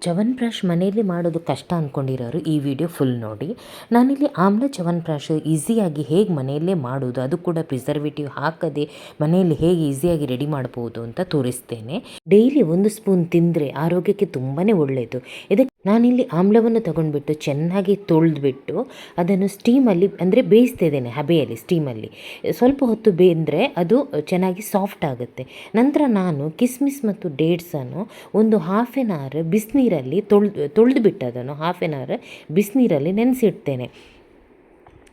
ಚ್ಯವನ್ಪ್ರಾಶ್ ಮನೆಯಲ್ಲಿ ಮಾಡೋದು ಕಷ್ಟ ಅಂದ್ಕೊಂಡಿರೋರು ಈ ವಿಡಿಯೋ ಫುಲ್ ನೋಡಿ. ನಾನಿಲ್ಲಿ ಆಮ್ಲ ಚ್ಯವನ್ಪ್ರಾಶ್ ಈಸಿಯಾಗಿ ಹೇಗೆ ಮನೆಯಲ್ಲೇ ಮಾಡೋದು, ಅದು ಕೂಡ ಪ್ರಿಸರ್ವೇಟಿವ್ ಹಾಕದೆ ಮನೆಯಲ್ಲಿ ಹೇಗೆ ಈಸಿಯಾಗಿ ರೆಡಿ ಮಾಡ್ಬೋದು ಅಂತ ತೋರಿಸ್ತೇನೆ. ಡೈಲಿ 1 ಸ್ಪೂನ್ ತಿಂದರೆ ಆರೋಗ್ಯಕ್ಕೆ ತುಂಬಾ ಒಳ್ಳೆಯದು. ಇದಕ್ಕೆ ನಾನಿಲ್ಲಿ ಆಮ್ಲವನ್ನು ತಗೊಂಡ್ಬಿಟ್ಟು ಚೆನ್ನಾಗಿ ತೊಳೆದ್ಬಿಟ್ಟು ಅದನ್ನು ಸ್ಟೀಮಲ್ಲಿ ಅಂದರೆ ಬೇಯಿಸ್ತಾ ಇದ್ದೇನೆ. ಹಬೆಯಲ್ಲಿ ಸ್ಟೀಮಲ್ಲಿ ಸ್ವಲ್ಪ ಹೊತ್ತು ಬೇಂದರೆ ಅದು ಚೆನ್ನಾಗಿ ಸಾಫ್ಟ್ ಆಗುತ್ತೆ. ನಂತರ ನಾನು ಕಿಸ್ಮಿಸ್ ಮತ್ತು ಡೇಟ್ಸನ್ನು ಒಂದು ಹಾಫ್ ಆನ್ ಅವರ್ ಬಿಸಿನೀರಲ್ಲಿ ತೊಳೆದುಬಿಟ್ಟು ಅದನ್ನು ಹಾಫ್ ಆನ್ ಅವರ್ ಬಿಸಿನೀರಲ್ಲಿ ನೆನೆಸಿಡ್ತೇನೆ.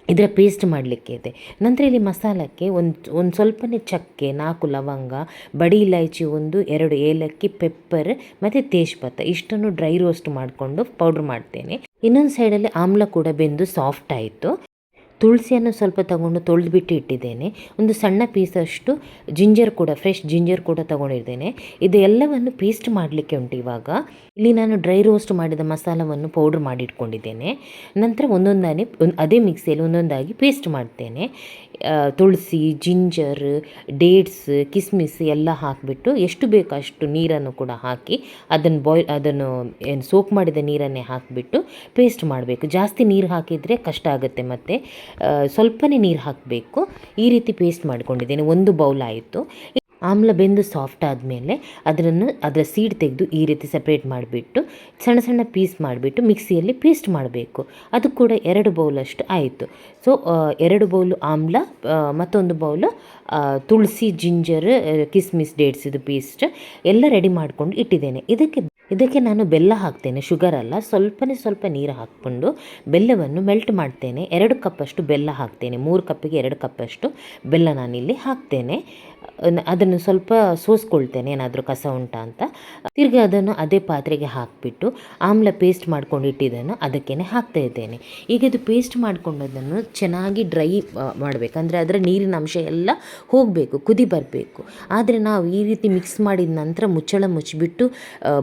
ಇದರ ಪೇಸ್ಟ್ ಮಾಡಲಿಕ್ಕೆ ಇದೆ. ನಂತರ ಇಲ್ಲಿ ಮಸಾಲಕ್ಕೆ ಒಂದು ಸ್ವಲ್ಪನೇ ಚಕ್ಕೆ, 4 ಲವಂಗ, ಬಡಿ ಇಲಾಯ್ಚಿ 1, 2 ಏಲಕ್ಕಿ, ಪೆಪ್ಪರ್ ಮತ್ತು ತೇಜ್ಪತ್ತ ಇಷ್ಟನ್ನು ಡ್ರೈ ರೋಸ್ಟ್ ಮಾಡಿಕೊಂಡು ಪೌಡ್ರ್ ಮಾಡ್ತೇನೆ. ಇನ್ನೊಂದು ಸೈಡಲ್ಲಿ ಆಮ್ಲ ಕೂಡ ಬೆಂದು ಸಾಫ್ಟ್ ಆಯಿತು. ತುಳಸಿಯನ್ನು ಸ್ವಲ್ಪ ತಗೊಂಡು ತೊಳೆದುಬಿಟ್ಟು ಇಟ್ಟಿದ್ದೇನೆ. ಒಂದು ಸಣ್ಣ ಪೀಸಷ್ಟು ಜಿಂಜರ್ ಕೂಡ, ಫ್ರೆಶ್ ಜಿಂಜರ್ ಕೂಡ ತಗೊಂಡಿದ್ದೇನೆ. ಇದು ಎಲ್ಲವನ್ನು ಪೇಸ್ಟ್ ಮಾಡಲಿಕ್ಕೆ ಉಂಟು. ಇವಾಗ ಇಲ್ಲಿ ನಾನು ಡ್ರೈ ರೋಸ್ಟ್ ಮಾಡಿದ ಮಸಾಲವನ್ನು ಪೌಡ್ರ್ ಮಾಡಿಟ್ಕೊಂಡಿದ್ದೇನೆ. ನಂತರ ಒಂದೊಂದಾಗಿ ಅದೇ ಮಿಕ್ಸಿಯಲ್ಲಿ ಒಂದೊಂದಾಗಿ ಪೇಸ್ಟ್ ಮಾಡ್ತೇನೆ. ತುಳಸಿ, ಜಿಂಜರ್, ಡೇಟ್ಸ್, ಕಿಸ್ಮಿಸ್ ಎಲ್ಲ ಹಾಕಿಬಿಟ್ಟು ಎಷ್ಟು ಬೇಕೋ ಅಷ್ಟು ನೀರನ್ನು ಕೂಡ ಹಾಕಿ ಅದನ್ನು ಏನು ಸೋಕ್ ಮಾಡಿದ ನೀರನ್ನೇ ಹಾಕಿಬಿಟ್ಟು ಪೇಸ್ಟ್ ಮಾಡಬೇಕು. ಜಾಸ್ತಿ ನೀರು ಹಾಕಿದರೆ ಕಷ್ಟ ಆಗುತ್ತೆ, ಮತ್ತು ಸ್ವಲ್ಪನೇ ನೀರು ಹಾಕಬೇಕು. ಈ ರೀತಿ ಪೇಸ್ಟ್ ಮಾಡ್ಕೊಂಡಿದ್ದೇನೆ. 1 ಬೌಲ್ ಆಯಿತು. ಆಮ್ಲ ಬೆಂದು ಸಾಫ್ಟ್ ಆದಮೇಲೆ ಅದರ ಸೀಡ್ ತೆಗೆದು ಈ ರೀತಿ ಸಪ್ರೇಟ್ ಮಾಡಿಬಿಟ್ಟು ಸಣ್ಣ ಸಣ್ಣ ಪೀಸ್ ಮಾಡಿಬಿಟ್ಟು ಮಿಕ್ಸಿಯಲ್ಲಿ ಪೇಸ್ಟ್ ಮಾಡಬೇಕು. ಅದು ಕೂಡ 2 ಬೌಲಷ್ಟು ಆಯಿತು. ಸೊ 2 ಬೌಲು ಆಮ್ಲ, ಮತ್ತೊಂದು ಬೌಲು ತುಳಸಿ, ಜಿಂಜರ್, ಕಿಸ್ಮಿಸ್, ಡೇಟ್ಸ್ ಇದು ಪೇಸ್ಟ್ ಎಲ್ಲ ರೆಡಿ ಮಾಡ್ಕೊಂಡು ಇಟ್ಟಿದ್ದೇನೆ. ಇದಕ್ಕೆ ನಾನು ಬೆಲ್ಲ ಹಾಕ್ತೇನೆ, ಶುಗರ್ ಅಲ್ಲ. ಸ್ವಲ್ಪ ನೀರು ಹಾಕ್ಕೊಂಡು ಬೆಲ್ಲವನ್ನು ಮೆಲ್ಟ್ ಮಾಡ್ತೇನೆ. 2 ಕಪ್ಪಷ್ಟು ಬೆಲ್ಲ ಹಾಕ್ತೇನೆ. 3 ಕಪ್ಪಿಗೆ 2 ಕಪ್ಪಷ್ಟು ಬೆಲ್ಲ ನಾನಿಲ್ಲಿ ಹಾಕ್ತೇನೆ. ಅದನ್ನು ಸ್ವಲ್ಪ ಸೋಸ್ಕೊಳ್ತೇನೆ, ಏನಾದರೂ ಕಸ ಉಂಟಾ ಅಂತ. ತಿರ್ಗಿ ಅದನ್ನು ಅದೇ ಪಾತ್ರೆಗೆ ಹಾಕಿಬಿಟ್ಟು ಆಮ್ಲ ಪೇಸ್ಟ್ ಮಾಡ್ಕೊಂಡು ಇಟ್ಟಿದ್ದನ್ನು ಅದಕ್ಕೇ ಹಾಕ್ತಾ ಇದ್ದೇನೆ. ಈಗ ಇದು ಪೇಸ್ಟ್ ಮಾಡ್ಕೊಂಡದನ್ನು ಚೆನ್ನಾಗಿ ಡ್ರೈ ಮಾಡಬೇಕು. ಅಂದರೆ ಅದರ ನೀರಿನ ಅಂಶ ಎಲ್ಲ ಹೋಗಬೇಕು, ಕುದಿ ಬರಬೇಕು. ಆದರೆ ನಾವು ಈ ರೀತಿ ಮಿಕ್ಸ್ ಮಾಡಿದ ನಂತರ ಮುಚ್ಚಳ ಮುಚ್ಚಿಬಿಟ್ಟು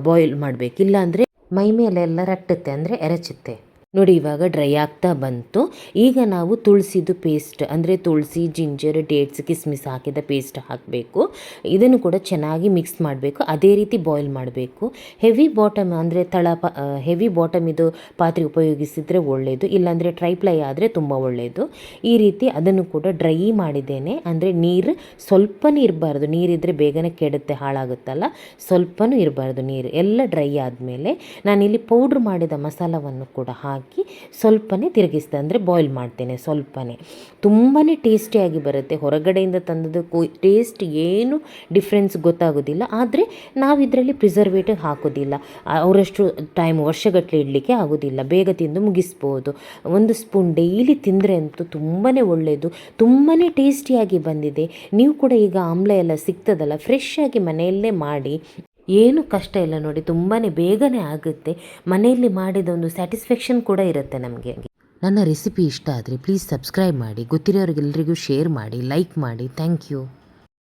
ಬಾಯ್ಲ್ ಮಾಡಬೇಕು. ಇಲ್ಲಾಂದರೆ ಮೈ ಮೇಲೆಲ್ಲ ರಟ್ಟುತ್ತೆ, ಅಂದರೆ ಎರಚುತ್ತೆ. ನೋಡಿ, ಇವಾಗ ಡ್ರೈ ಆಗ್ತಾ ಬಂತು. ಈಗ ನಾವು ತುಳಸಿದು ಪೇಸ್ಟ್, ಅಂದರೆ ತುಳಸಿ, ಜಿಂಜರ್, ಡೇಟ್ಸ್, ಕಿಸ್ಮಿಸ್ ಹಾಕಿದ ಪೇಸ್ಟ್ ಹಾಕಬೇಕು. ಇದನ್ನು ಕೂಡ ಚೆನ್ನಾಗಿ ಮಿಕ್ಸ್ ಮಾಡಬೇಕು. ಅದೇ ರೀತಿ ಬಾಯ್ಲ್ ಮಾಡಬೇಕು. ಹೆವಿ ಬಾಟಮ್ ಅಂದರೆ ಹೆವಿ ಬಾಟಮ್ ಇದು ಪಾತ್ರೆ ಉಪಯೋಗಿಸಿದರೆ ಒಳ್ಳೆಯದು, ಇಲ್ಲಾಂದರೆ ಟ್ರೈಪ್ಲೈ ಆದರೆ ತುಂಬ ಒಳ್ಳೆಯದು. ಈ ರೀತಿ ಅದನ್ನು ಕೂಡ ಡ್ರೈ ಮಾಡಿದ್ದೇನೆ. ಅಂದರೆ ನೀರು ಸ್ವಲ್ಪನೂ ಇರಬಾರ್ದು. ನೀರಿದ್ದರೆ ಬೇಗನೆ ಕೆಡುತ್ತೆ, ಹಾಳಾಗುತ್ತಲ್ಲ. ಸ್ವಲ್ಪನೂ ಇರಬಾರ್ದು ನೀರು. ಎಲ್ಲ ಡ್ರೈ ಆದಮೇಲೆ ನಾನಿಲ್ಲಿ ಪೌಡ್ರ್ ಮಾಡಿದ ಮಸಾಲವನ್ನು ಕೂಡ ಹಾಕಿ ಸ್ವಲ್ಪನೇ ತಿರುಗಿಸ್ತೆ, ಅಂದರೆ ಬಾಯ್ಲ್ ಮಾಡ್ತೇನೆ. ಸ್ವಲ್ಪನೇ ತುಂಬಾ ಟೇಸ್ಟಿಯಾಗಿ ಬರುತ್ತೆ. ಹೊರಗಡೆಯಿಂದ ತಂದದಕ್ಕೂ ಟೇಸ್ಟ್ ಏನು ಡಿಫ್ರೆನ್ಸ್ ಗೊತ್ತಾಗೋದಿಲ್ಲ. ಆದರೆ ನಾವು ಇದರಲ್ಲಿ ಪ್ರಿಸರ್ವೇಟಿವ್ ಹಾಕೋದಿಲ್ಲ. ಅವರಷ್ಟು ಟೈಮ್ ವರ್ಷಗಟ್ಟಲೆ ಇಡಲಿಕ್ಕೆ ಆಗೋದಿಲ್ಲ. ಬೇಗ ತಿಂದು ಮುಗಿಸ್ಬೋದು. 1 ಸ್ಪೂನ್ ಡೈಲಿ ತಿಂದರೆ ಅಂತೂ ತುಂಬಾ ಒಳ್ಳೆಯದು. ತುಂಬಾ ಟೇಸ್ಟಿಯಾಗಿ ಬಂದಿದೆ. ನೀವು ಕೂಡ ಈಗ ಆಮ್ಲ ಎಲ್ಲ ಸಿಗ್ತದಲ್ಲ, ಫ್ರೆಶ್ ಆಗಿ ಮನೆಯಲ್ಲೇ ಮಾಡಿ. ಏನು ಕಷ್ಟ ಇಲ್ಲ ನೋಡಿ, ತುಂಬಾ ಬೇಗನೆ ಆಗುತ್ತೆ. ಮನೆಯಲ್ಲಿ ಮಾಡಿದ ಒಂದು ಸ್ಯಾಟಿಸ್ಫ್ಯಾಕ್ಷನ್ ಕೂಡ ಇರುತ್ತೆ ನಮಗೆ. ನನ್ನ ರೆಸಿಪಿ ಇಷ್ಟ ಆದರೆ ಪ್ಲೀಸ್ ಸಬ್ಸ್ಕ್ರೈಬ್ ಮಾಡಿ, ಗೊತ್ತಿರೋರಿಗೆಲ್ಲರಿಗೂ ಶೇರ್ ಮಾಡಿ, ಲೈಕ್ ಮಾಡಿ. Thank you.